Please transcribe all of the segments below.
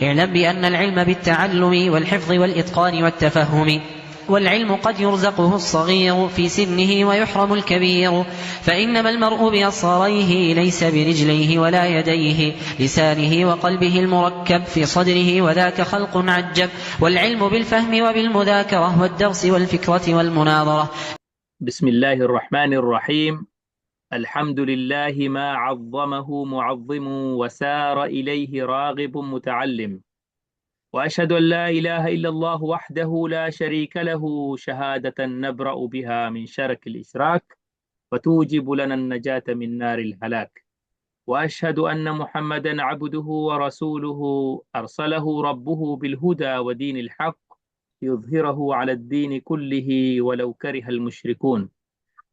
اعلم بأن العلم بالتعلم والحفظ والإتقان والتفهم، والعلم قد يرزقه الصغير في سنه ويحرم الكبير، فإنما المرء بأصغريه ليس برجليه ولا يديه، لسانه وقلبه المركب في صدره، وذاك خلق عجب. والعلم بالفهم وبالمذاكرة والدرس والفكرة والمناظرة. بسم الله الرحمن الرحيم. الحمد لله ما عظمه معظم، وسار إليه راغب متعلم، وأشهد أن لا إله إلا الله وحده لا شريك له، شهادة نبرأ بها من شرك الإشراك وتوجب لنا النجاة من نار الهلاك. وأشهد أن محمدا عبده ورسوله، أرسله ربه بالهدى ودين الحق، يظهره على الدين كله ولو كره المشركون،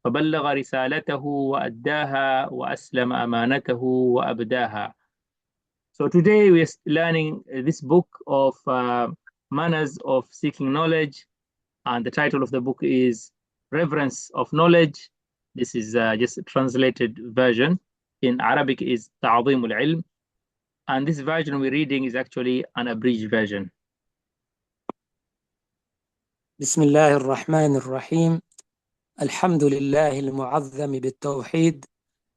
فبلغ رسالته وأداها وأسلم أمانته وأبداها. So today we are learning this book of Manners of Seeking Knowledge, and the title of the book is Reverence of Knowledge. This is just a translated version. In Arabic is Ta'zim al-Ilm, and this version we're reading is actually an abridged version. بسم الله الرحمن الرحيم. الحمد لله المعظم بالتوحيد،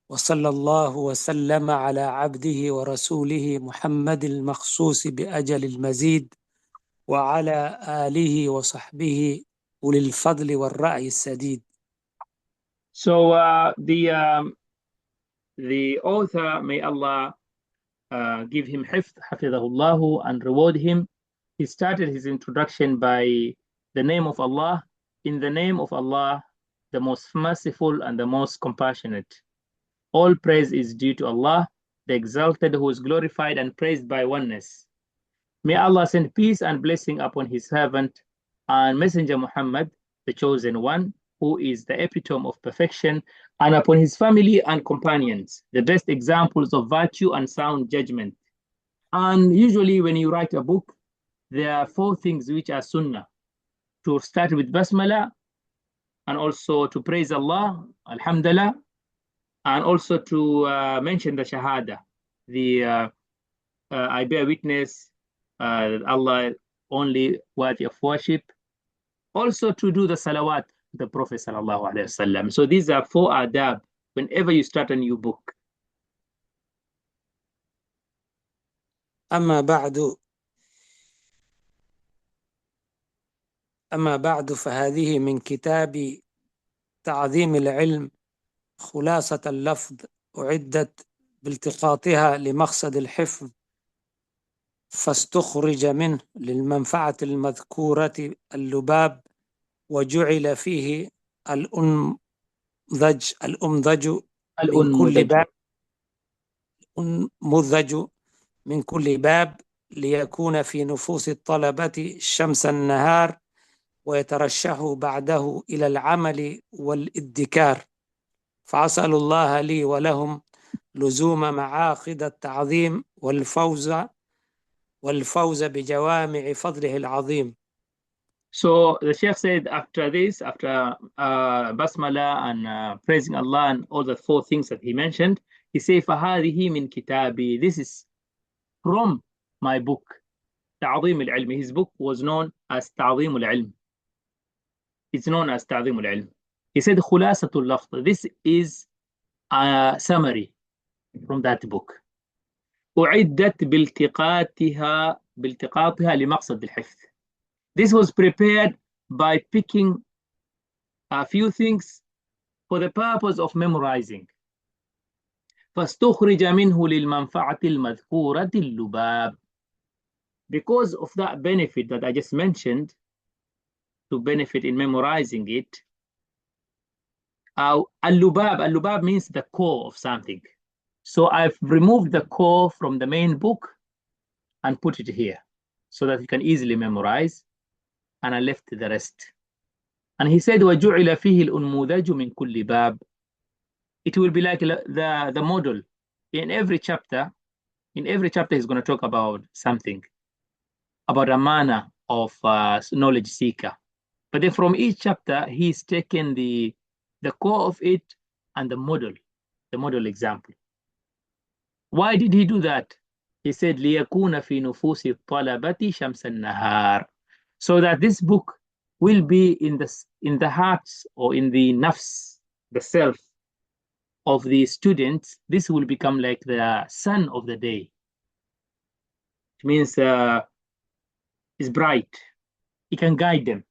وصلى الله وسلم على عبده ورسوله محمد المخصوص بأجل المزيد، وعلى آله وصحبه أولي الفضل والرأي السديد. So the author, may Allah give him hafidhahullah and reward him, he started his introduction by the name of Allah. In the name of Allah, the most merciful and the most compassionate. All praise is due to Allah, the exalted, who is glorified and praised by oneness. May Allah send peace and blessing upon his servant and messenger Muhammad, the chosen one, who is the epitome of perfection, and upon his family and companions, the best examples of virtue and sound judgment. And usually when you write a book, there are 4 things which are sunnah. To start with basmala, and also to praise Allah, alhamdulillah, and also to mention the shahada, I bear witness that Allah only worthy of worship. Also to do the salawat, the Prophet sallallahu alaihi wasallam. So these are 4 adab whenever you start a new book. أما بعد فهذه من كتاب تعظيم العلم، خلاصة اللفظ، أعدت بالتقاطها لمقصد الحفظ، فاستخرج منه للمنفعة المذكورة اللباب، وجعل فيه الأنمذج من كل باب ليكون في نفوس الطلبة شمس النهار، ويترشحوا بعده إلى العمل والادكار. فأسأل الله لي ولهم لزوم معاقد التعظيم والفوز بجوامع فضله العظيم. So the Sheikh said after this, after basmala and praising Allah and all the 4 things that he mentioned, he said, فَهَذِهِ مِنْ كِتَابِي, this is from my book, تعظيم العلم. His book was known as تعظيم العلم. It's known as تعظيم العلم. He said, خلاصة اللفظ, this is a summary from that book. أعدت بالتقاطها لمقصد الحفظ. This was prepared by picking a few things for the purpose of memorizing. فاستخرج منه للمنفعة المذكورة اللباب. Because of that benefit that I just mentioned, to benefit in memorizing it, al-lubab means the core of something. So I've removed the core from the main book and put it here so that you can easily memorize, and I left the rest. And he said, وَجُعِلَ فِيهِ الْأُنْمُوذَجُ مِنْ كُلِّ بَابٍ. It will be like the model. In every chapter he's going to talk about something, about a manner of knowledge seeker. But then from each chapter, he's taken the core of it and the model example. Why did he do that? He said, لِيَكُونَ فِي نُفُوسِ الطَّلَبَةِ شَمْسَ النَّهَارِ. So that this book will be in the hearts or in the nafs, the self of the students. This will become like the sun of the day. It means it's bright. It can guide them.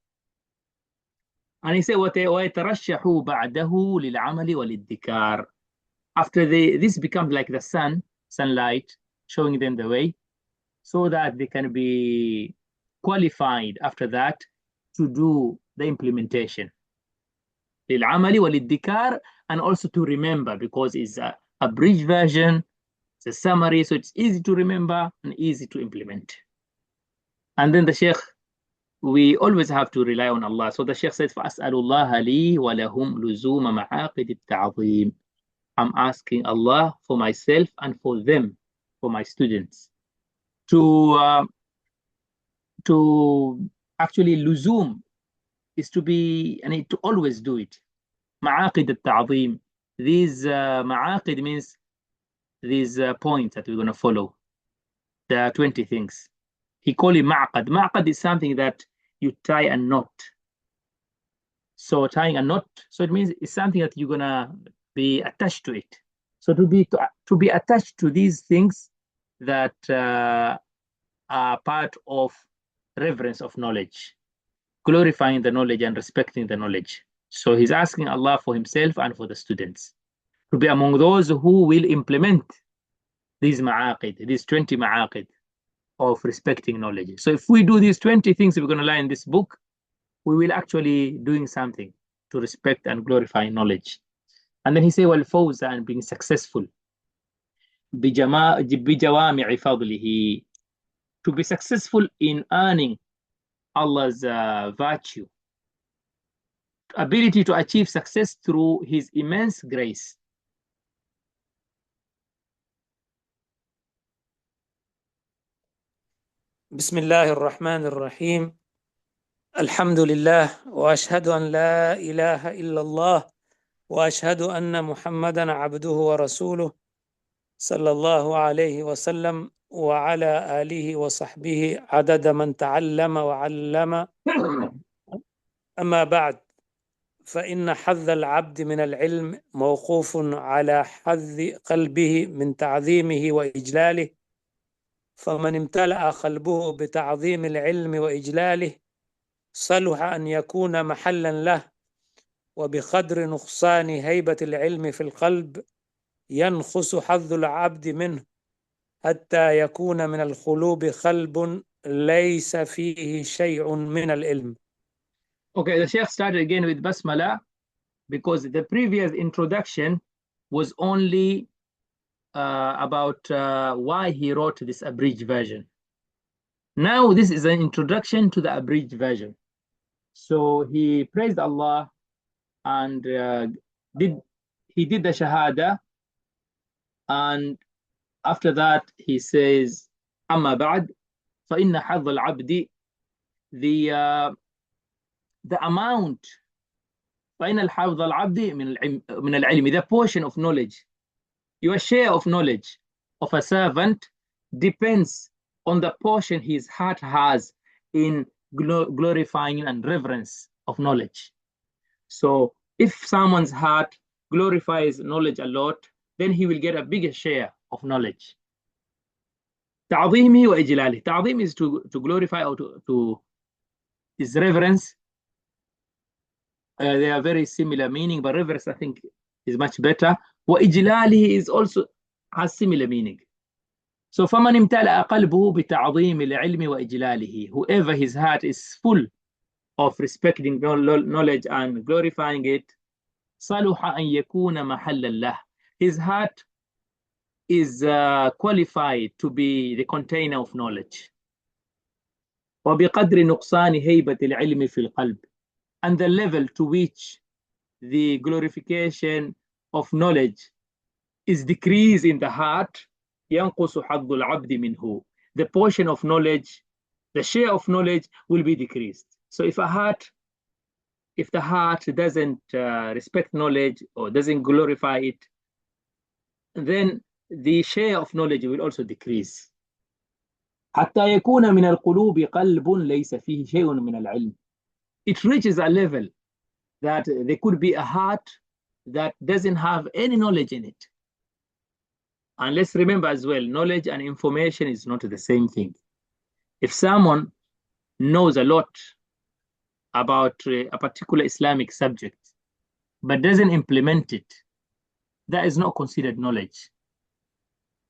And he said, وَيَتَرَشَّحُ بَعْدَهُ لِلْعَمَلِ وَالِادِّكَارِ. After this becomes like the sunlight, showing them the way, so that they can be qualified after that to do the implementation. لِلْعَمَلِ وَالِادِّكَارِ, and also to remember, because it's a abridged version, it's a summary, so it's easy to remember and easy to implement. And then the Sheikh, we always have to rely on Allah. So the Sheikh says, فَأَسْأَلُ اللَّهَ لِي وَلَهُمْ لُزُومَ مَعَاقِدِ التَّعْظِيمِ. I'm asking Allah for myself and for them, for my students, to actually luzum is to be, and to always do it. Ma'aqid al-ta'zim. These ma'aqid means these points that we're going to follow. There are 20 things. He called it ma'qad. Ma'qad is something that you tie a knot. So tying a knot, so it means it's something that you're going to be attached to it. So to be attached to these things that are part of reverence of knowledge, glorifying the knowledge and respecting the knowledge. So he's asking Allah for himself and for the students to be among those who will implement these ma'aqid, these 20 ma'aqid of respecting knowledge. So if we do these 20 things we're going to learn in this book, we will actually doing something to respect and glorify knowledge. And then he said, وَالْفَوْزَ, and being successful. بِجَوَامِعِ فَضْلِهِ, to be successful in earning Allah's virtue, ability to achieve success through his immense grace. بسم الله الرحمن الرحيم. الحمد لله، وأشهد أن لا إله إلا الله، وأشهد أن محمدا عبده ورسوله صلى الله عليه وسلم وعلى آله وصحبه عدد من تعلم وعلم. أما بعد، فإن حظ العبد من العلم موقوف على حظ قلبه من تعظيمه وإجلاله، فمن امتلأ قلبه بتعظيم العلم وإجلاله صلح أن يكون محلا له، وبقدر نقصان هيبة العلم في القلب ينقص حظ العبد منه حتى يكون من القلوب قلب ليس فيه شيء من العلم. Okay, the Sheikh started again with Basmala because the previous introduction was only about why he wrote this abridged version. Now this is an introduction to the abridged version. So he praised Allah and he did the Shahada, and after that he says, أما بعد فإن حظ العبد, the amount, فإن حظ العبد من العلم, the portion of knowledge, your share of knowledge of a servant depends on the portion his heart has in glorifying and reverence of knowledge. So if someone's heart glorifies knowledge a lot, then he will get a bigger share of knowledge. تعظيمه وإجلاله. تعظيم is to glorify or to is reverence. They are very similar meaning, but reverence I think is much better. وإجلاله is also has similar meaning. So فمن امتلأ قلبه بتعظيم العلم وإجلاله, whoever his heart is full of respecting knowledge and glorifying it, صلح أن يكون محلا له, his heart is qualified to be the container of knowledge. وبقدر نقصان هيبة العلم في القلب, and the level to which the glorification of knowledge is decreased in the heart, ينقص حظ العبد منه, the portion of knowledge, the share of knowledge will be decreased. So if the heart doesn't respect knowledge or doesn't glorify it, then the share of knowledge will also decrease. حتى يكون من القلوب قلب ليس فيه شيء من العلم. It reaches a level that there could be a heart that doesn't have any knowledge in it. And let's remember as well, knowledge and information is not the same thing. If someone knows a lot about a particular Islamic subject, but doesn't implement it, that is not considered knowledge.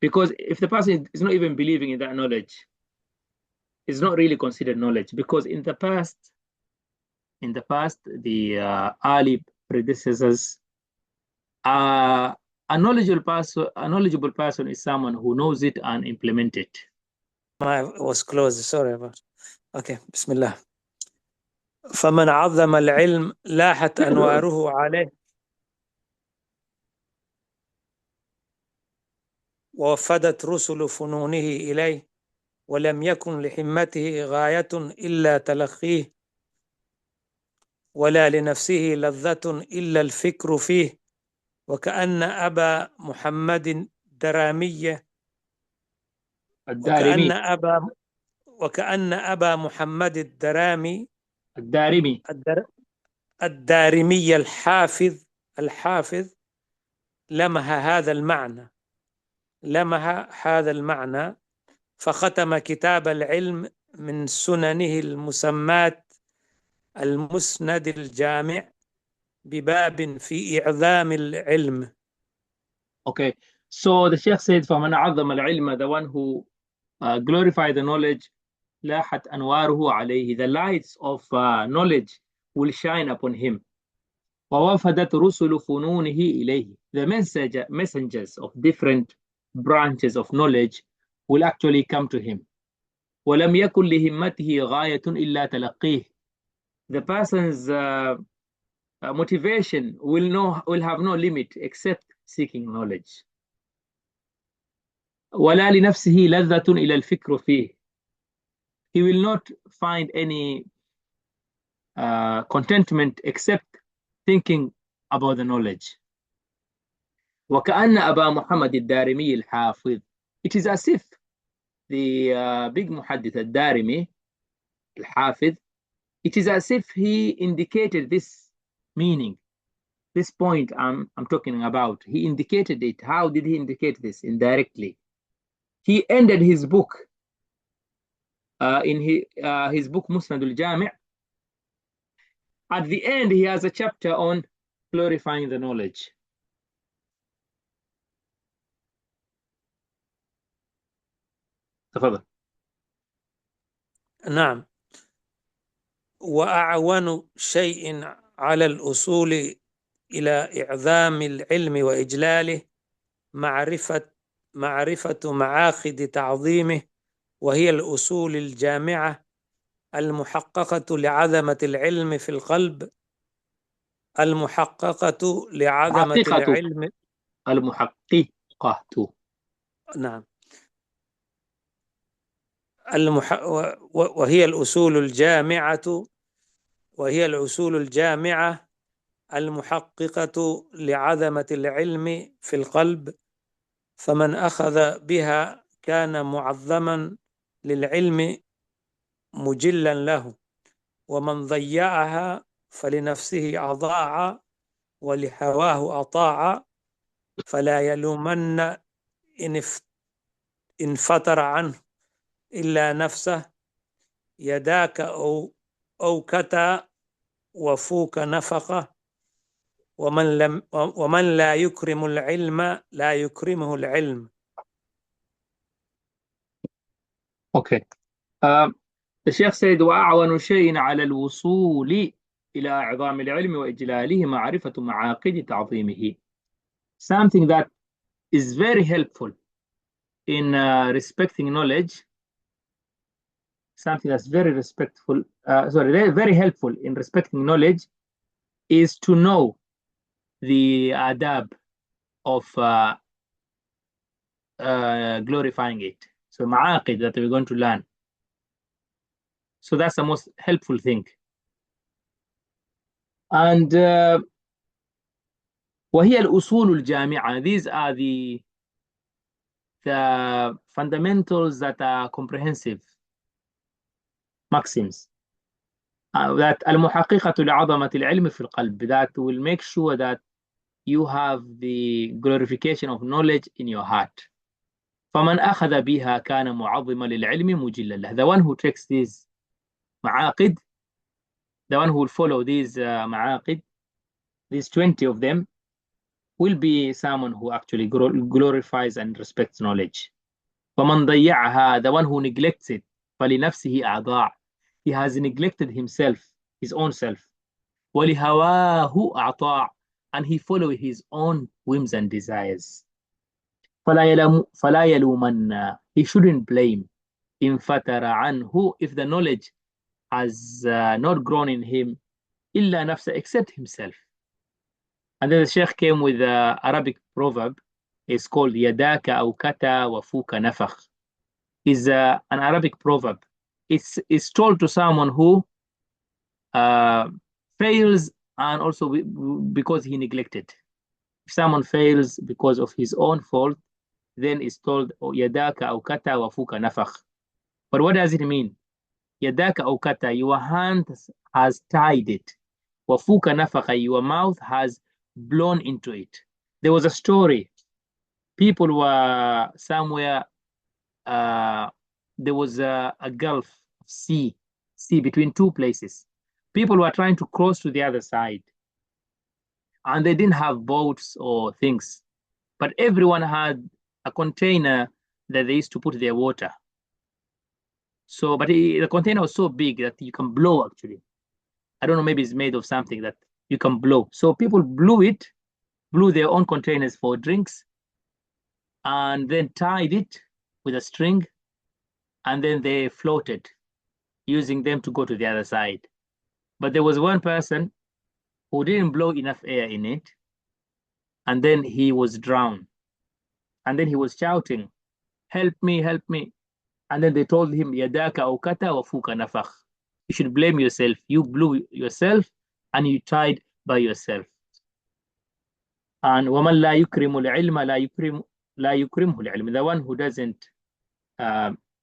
Because if the person is not even believing in that knowledge, it's not really considered knowledge. Because in the past, the early predecessors, a knowledgeable person is someone who knows it and implement it. I was closed, sorry about. Okay, بسم الله. فمن عظم العلم لاحت أنواره عليه ووفدت رسل فنونه إليه ولم يكن لحمته غاية إلا تلقيه ولا لنفسه لذة إلا الفكر فيه وكأن أبا محمد الدرامية الدارمي وكأن أبا محمد الدرامي الدارمي الدارمي الحافظ لمح هذا المعنى فختم كتاب العلم من سننه المسمات المسند الجامع بباب في إعظام العلم. Okay, so the Sheikh said, فَمَنْ عَظَّمَ الْعِلْمَ, the one who glorified the knowledge, لاحت أنواره عليه, the lights of knowledge will shine upon him. وَوَفَدَتْ رُسُلُ فُنُونِهِ إِلَيْهِ, the messengers of different branches of knowledge will actually come to him. وَلَمْ يَكُنْ لِهِمَّتِهِ غَايَةٌ إِلَّا تَلَقِّيهِ, the person's motivation will have no limit except seeking knowledge. وَلَا لِنَفْسِهِ لَذَّةٌ إِلَى الْفِكْرُ فِيهِ, he will not find any contentment except thinking about the knowledge. وَكَأَنَّ أَبَا مُحَمَّدِ الدَّارِمِيِّ الْحَافِظ, it is as if the big muhaddith al-Darimi al-Hafidh, it is as if he indicated this meaning, this point I'm talking about. He indicated it. How did he indicate this? Indirectly. He ended his book in his book Musnad al-Jami'. At the end, he has a chapter on glorifying the knowledge. تفضل. نعم. وأعون شيء على الأصول إلى إعظام العلم وإجلاله معرفة معاقد تعظيمه، وهي الأصول الجامعة المحققة لعظمة العلم في القلب، المحققة لعظمة العلم المحققة نعم وهي الأصول الجامعة المحققة لعظمة العلم في القلب، فمن أخذ بها كان معظما للعلم مجلا له، ومن ضيعها فلنفسه أضاع ولهواه أطاع، فلا يلومن إن فتر عنه إلا نفسه، يداك أو كتا وفوك نفقة، ومن لا يكرم العلم لا يكرمه العلم. Okay. The Sheikh said, وأعون شيء على الوصول إلى إعظام العلم وإجلاله معرفة معاقد تعظيمه. Something that is very helpful in respecting knowledge, something that's very very helpful in respecting knowledge is to know the adab of glorifying it. So ma'aqid that we're going to learn. So that's the most helpful thing. And وهي الأصول الجامعة, these are the the fundamentals that are comprehensive maxims that المحققة لعظمة العلم في القلب, that will make sure that you have the glorification of knowledge in your heart. فمن أخذ بها كان معظما للعلم مجلا له. The one who takes these معاقد, the one who will follow these معاقد, these 20 of them, will be someone who actually glorifies and respects knowledge. فمن ضيعها, the one who neglects it, فلنفسه أضاع. He has neglected himself, his own self. ولهواه أعطاع, and he follows his own whims and desires. فلا يلومن, he shouldn't blame. إن فتر عنه, if the knowledge has not grown in him, إلا نفسه, except himself. And then the Sheikh came with the Arabic proverb. It's called يداك أوكتا وفوك نفخ. Is an Arabic proverb. It's told to someone who fails, and also because he neglected. If someone fails because of his own fault, then it's told يداك أوكتا وفوك نفخ. But what does it mean? يداك أوكتا, your hand has tied it. وفوك نفخ, your mouth has blown into it. There was a story. People were somewhere, there was a gulf, sea between two places. People were trying to cross to the other side, and they didn't have boats or things, but everyone had a container that they used to put their water. So, but the container was so big that you can blow, actually. I don't know, maybe it's made of something that you can blow. So people blew their own containers for drinks, and then tied it with a string, and then they floated, using them to go to the other side. But there was one person who didn't blow enough air in it, and then he was drowned. And then he was shouting, help me, help me. And then they told him, يداك أوكتا وفوك نفخ. You should blame yourself. You blew yourself and you tied by yourself. And ومن لا يكرم العلم لا يكرمه العلم. The one who doesn't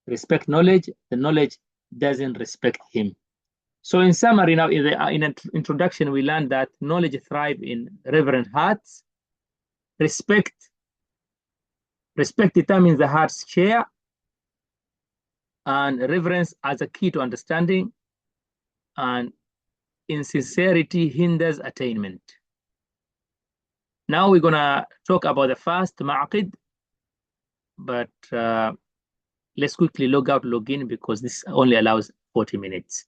respect knowledge, the knowledge doesn't respect him. So in summary, now in an introduction, we learned that knowledge thrives in reverent hearts. Respect determines the heart's share, and reverence as a key to understanding, and insincerity hinders attainment. Now we're gonna talk about the first ma'aqid, but let's quickly log out, log in, because this only allows 40 minutes.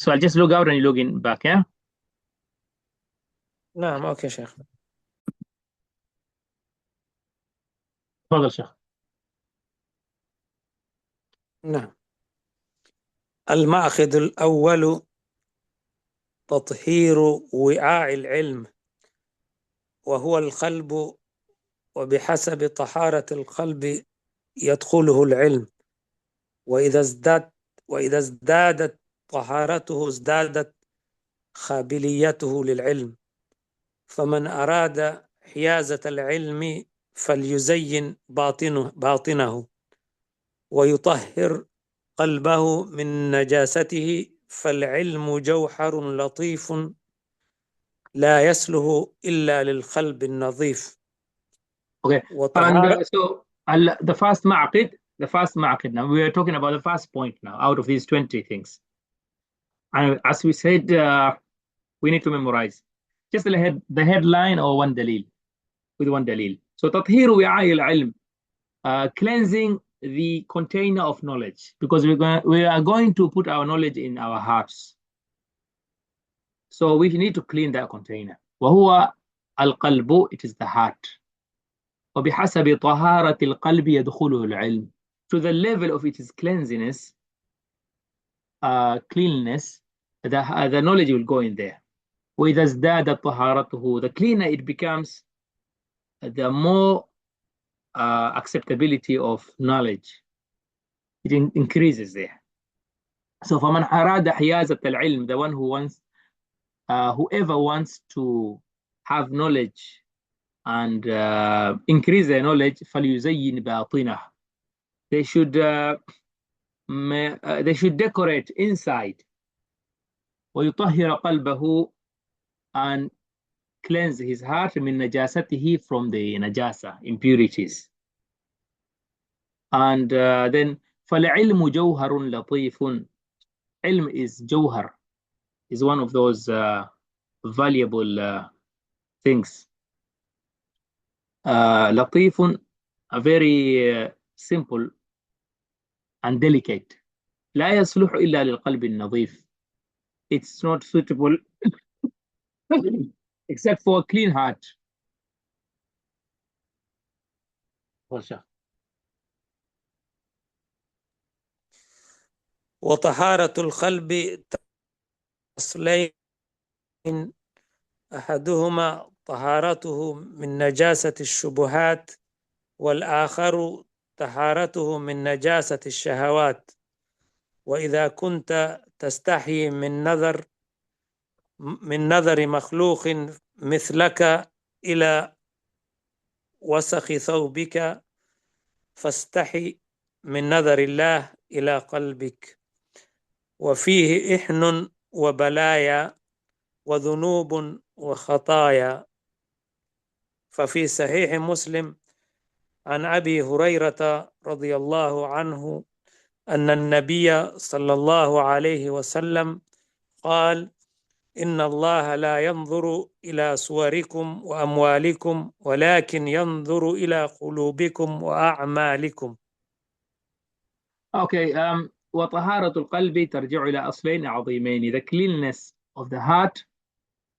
So I'll just log out and you log in back, yeah? نعم أوكي شيخ. تفضل شيخ. نعم. المأخذ الأول تطهير وعاء العلم، وهو القلب، وبحسب طهارة القلب يدخله العلم، وإذا ازدادت طهارته ازدادت قابليته للعلم. فمن أراد حيازة العلم فليزين باطنه ويطهر قلبه من نجاسته، فالعلم جوهر لطيف لا يسله إلا للقلب النظيف. Okay, and so the first ma'aqid, now we are talking about the first point now out of these 20 things. And as we said, we need to memorize just the headline or one dalil, with one dalil. So تطهير وعاء العلم, cleansing the container of knowledge, because we are going to put our knowledge in our hearts. So we need to clean that container. وهو القلب, it is the heart. وبحسب طهارة القلب يدخله العلم. To the level of its cleanliness, cleanliness, the knowledge will go in there. وإذا ازدادت طهارته, the cleaner it becomes, the more acceptability of knowledge, it increases there. So فمن أراد حيازة العلم, the one who wants, whoever wants to have knowledge and increase their knowledge. فَلْيُزَيِّنْ بَاطِنَهُ. They should decorate inside. وَيُطَهِّرَ قَلْبَهُ, and cleanse his heart من نجاسته, from the najasa, impurities. And then فَالْعِلْمُ جَوْهَرٌ لَطِيفٌ. Ilm is jawhar, is one of those valuable things. Latifun, a very simple and delicate. لا يصلح إلا للقلب النظيف. It's not suitable except for a clean heart. وطهارة القلب أصلين، أحدهما طهارته من نجاسة الشبهات، والآخر طهارته من نجاسة الشهوات. وإذا كنت تستحي من نظر مخلوق مثلك إلى وسخ ثوبك، فاستحي من نظر الله إلى قلبك، وفيه إحن وبلايا وذنوب وخطايا. ففي صحيح مسلم عن أبي هريرة رضي الله عنه أن النبي صلى الله عليه وسلم قال: إن الله لا ينظر إلى صوركم وأموالكم ولكن ينظر إلى قلوبكم وأعمالكم. Okay, وطهارة القلب ترجع إلى أصلين عظيمين. The cleanliness of the heart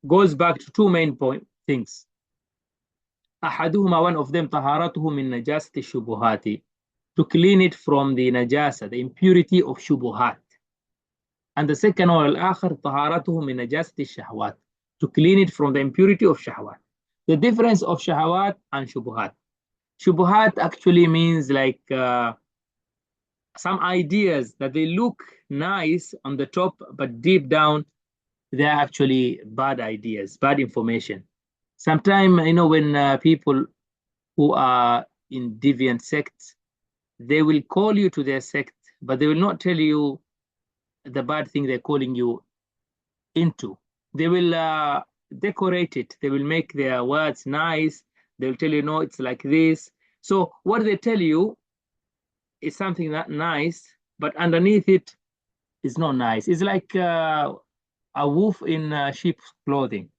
goes back to two main things. أحدهما, one of them, طهارته من نجاسة الشبهات, to clean it from the najasa, the impurity of shubuhat. And the second one, الآخر, طهارته من نجاسة الشهوات, to clean it from the impurity of shahwat. The difference of shahwat and shubuhat. Shubuhat actually means like some ideas that they look nice on the top, but deep down, they're actually bad ideas, bad information. Sometimes, when people who are in deviant sects, they will call you to their sect, but they will not tell you the bad thing they're calling you into. They will decorate it. They will make their words nice. They will tell you, no, it's like this. So what they tell you is something that nice, but underneath it is not nice. It's like a wolf in sheep's clothing.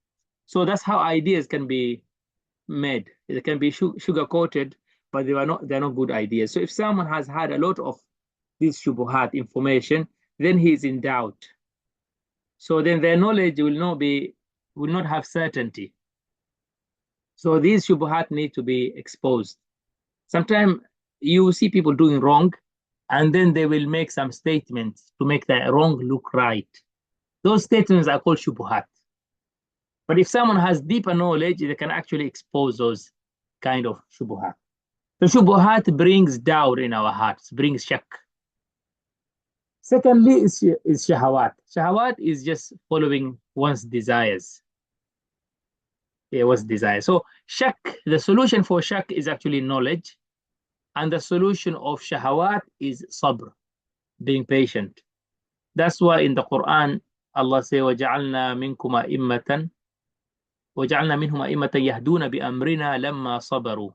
So that's how ideas can be made. They can be sugar coated, but they're not good ideas. So if someone has had a lot of this shubuhat information, then he is in doubt. So then their knowledge will not have certainty. So these shubuhat need to be exposed. Sometimes you see people doing wrong, and then they will make some statements to make the wrong look right. Those statements are called shubuhat. But if someone has deeper knowledge, they can actually expose those kind of shubuhat. The shubuhat brings doubt in our hearts, brings shak. Secondly is shahawat. Shahawat is just following one's desires. Yeah, one's desire. So shak, the solution for shak is actually knowledge. And the solution of shahawat is sabr, being patient. That's why in the Quran, Allah says, وَجَعَلْنَا مِنْكُمْ أَئِمَّةً وَجَعَلْنَا مِنْهُمْ أَئِمَّةً يَهْدُونَ بِأَمْرِنَا لَمَّا صَبَرُوا.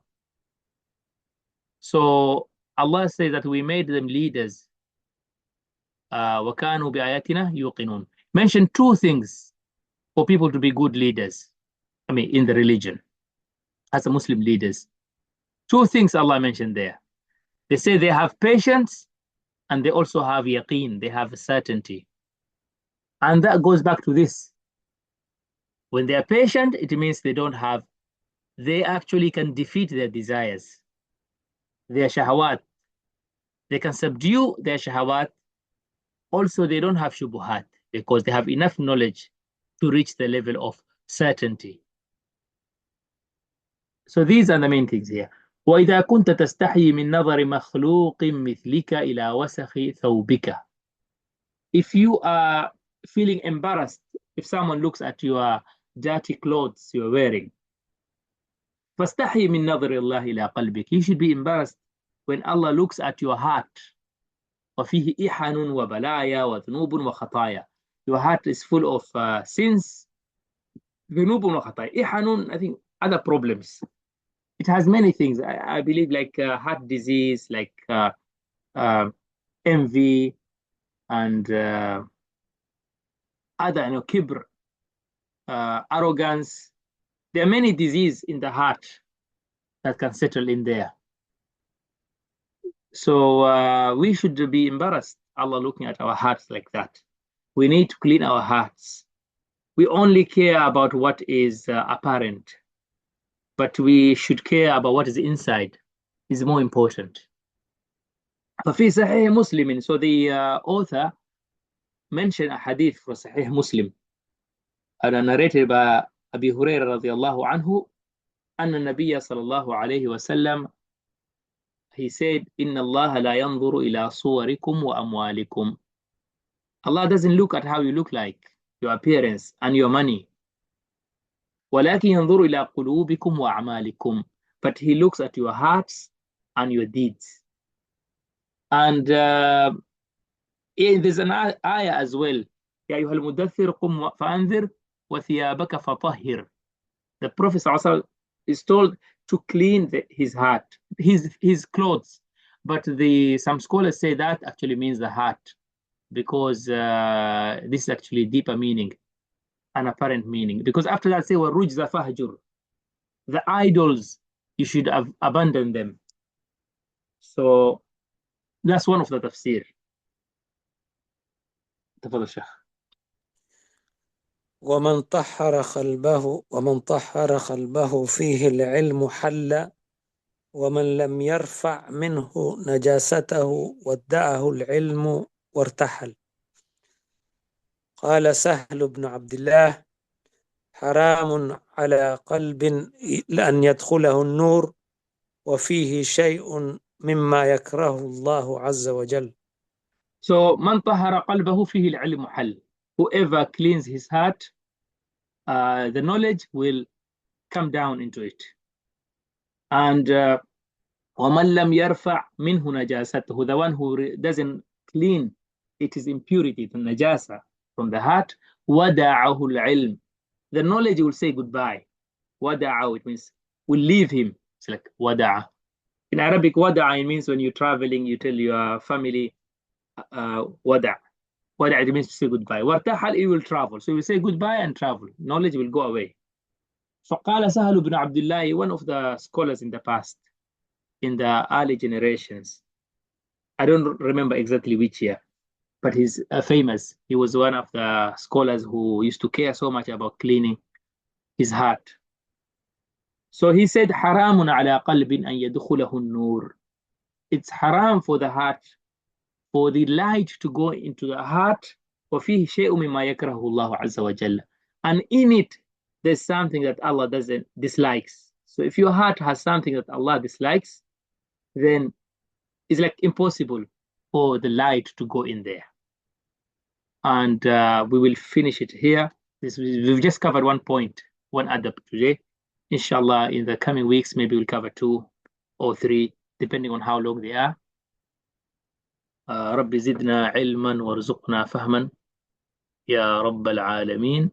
So Allah says that we made them leaders. وَكَانُوا بِآيَاتِنَا يُوقِنُونَ. Mention two things for people to be good leaders. In the religion, as a Muslim leaders. Two things Allah mentioned there. They say they have patience, and they also have yaqeen, they have certainty. And that goes back to this. When they are patient, it means they actually can defeat their desires, their shahawat. They can subdue their shahawat. Also, they don't have shubuhat because they have enough knowledge to reach the level of certainty. So these are the main things here. وإذا كنت تستحي من نظر مخلوق مثلك إلى وسخ ثوبك. If you are feeling embarrassed, if someone looks at your dirty clothes you're wearing, فاستحي من نظر الله إلى قلبك. You should be embarrassed when Allah looks at your heart. وفيه إحن وبلايا وذنوب وخطايا. Your heart is full of sins, ذنوب وخطايا. إحن, I think, other problems. It has many things. I believe like heart disease, like envy, and other, kibr, arrogance. There are many diseases in the heart that can settle in there. So we should be embarrassed, Allah looking at our hearts like that. We need to clean our hearts. We only care about what is apparent, but we should care about what is inside. Is more important. ففي صحيح مسلم, so the author mentioned a hadith from Sahih Muslim, and narrated by Abi Hurairah radiallahu anhu, أن النبي صلى الله عليه وسلم, he said, إن الله لا ينظر إلى صوركم وأموالكم. Allah doesn't look at how you look like, your appearance and your money. ولكن ينظر إلى قلوبكم وأعمالكم. But he looks at your hearts and your deeds. And there's an ayah as well. يا أيها المدثر قم فأنذر وثيابك فطهر. The Prophet ﷺ is told to clean his heart, his clothes. But some scholars say that actually means the heart, because this is actually deeper meaning, an apparent meaning. Because after that, say, وَالرُّجْزَ فَهْجُرْ. The idols, you should abandon them. So that's one of the tafsir. تفضل شيخ. ومن طهر قلبه فيه العلم حل، ومن لم يرفع منه نجاسته ودعه العلم وارتحل. قال سهل بن عبد الله: حرام على قلب أن يدخله النور وفيه شيء مما يكره الله عز وجل. So من طهر قلبه فيه العلم حل. Whoever cleans his heart, the knowledge will come down into it. And ومن لم يرفع منه نجاسته, the one who doesn't clean it is impurity, the najasa from the heart, ودعه العلم, the knowledge will say goodbye. ودعه, it means will leave him. It's like ودع. In Arabic, ودع, it means when you're traveling, you tell your family ودع. ودع, it means to say goodbye. وارتحل, it will travel. So you will say goodbye and travel. Knowledge will go away. فقال سهل بن عبد الله, one of the scholars in the past, in the early generations, I don't remember exactly which year, but he's famous. He was one of the scholars who used to care so much about cleaning his heart. So he said, حرام على قلب أن يدخله النور. It's haram for the heart, for the light to go into the heart. وفيه شيء مما يكره الله عز وجل. And in it, there's something that Allah doesn't dislikes. So if your heart has something that Allah dislikes, then it's like impossible for the light to go in there. And we will finish it here. We've just covered one point, one adab today. Inshallah, in the coming weeks, maybe we'll cover 2 or 3, depending on how long they are. رب زدنا علما وارزقنا فهما يا رب العالمين.